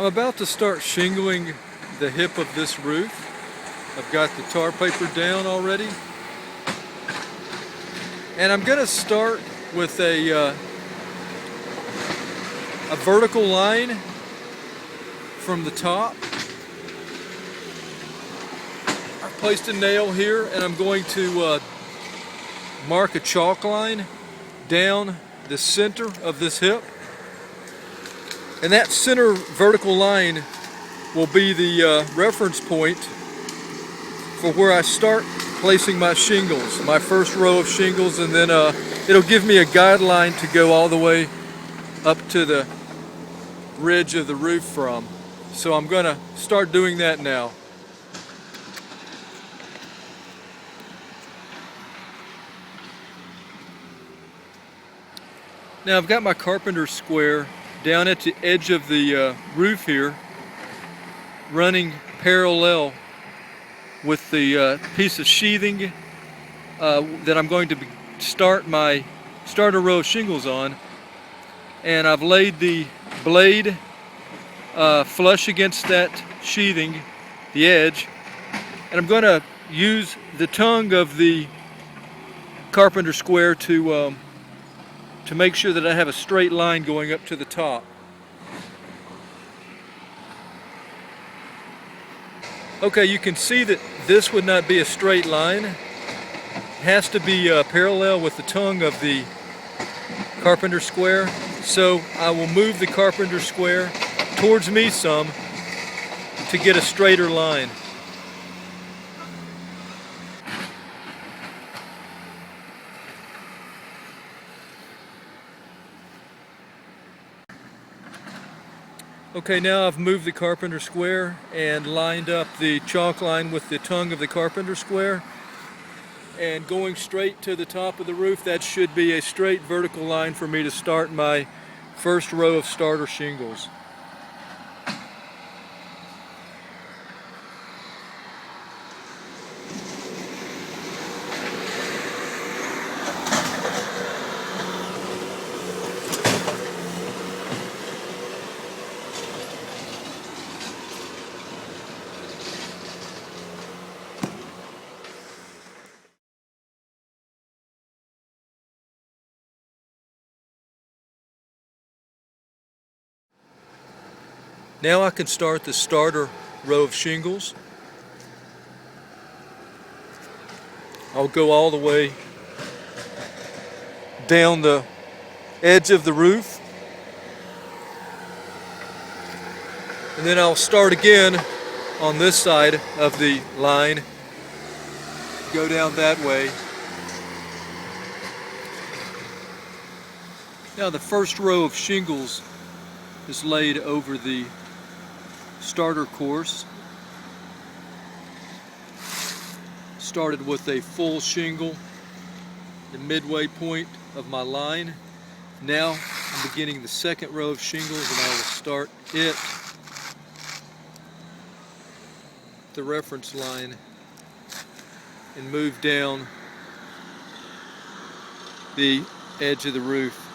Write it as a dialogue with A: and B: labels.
A: I'm about to start shingling the hip of this roof. I've got the tar paper down already. And I'm going to start with a vertical line from the top. I've placed a nail here and I'm going to mark a chalk line down the center of this hip. And that center vertical line will be the reference point for where I start placing my shingles, my first row of shingles, and then it'll give me a guideline to go all the way up to the ridge of the roof from. So I'm going to start doing that now. Now I've got my carpenter square down at the edge of the roof here, running parallel with the piece of sheathing that I'm going to start a row of shingles on. And I've laid the blade flush against that sheathing, the edge, and I'm going to use the tongue of the carpenter square to make sure that I have a straight line going up to the top. Okay, you can see that this would not be a straight line. It has to be parallel with the tongue of the carpenter square. So I will move the carpenter square towards me some to get a straighter line. Okay, now I've moved the carpenter square and lined up the chalk line with the tongue of the carpenter square. And going straight to the top of the roof, that should be a straight vertical line for me to start my first row of starter shingles. Now I can start the starter row of shingles. I'll go all the way down the edge of the roof. And then I'll start again on this side of the line. Go down that way. Now the first row of shingles is laid over the starter course. Started with a full shingle, the midway point of my line. Now I'm beginning the second row of shingles, and I will start it, the reference line, and move down the edge of the roof.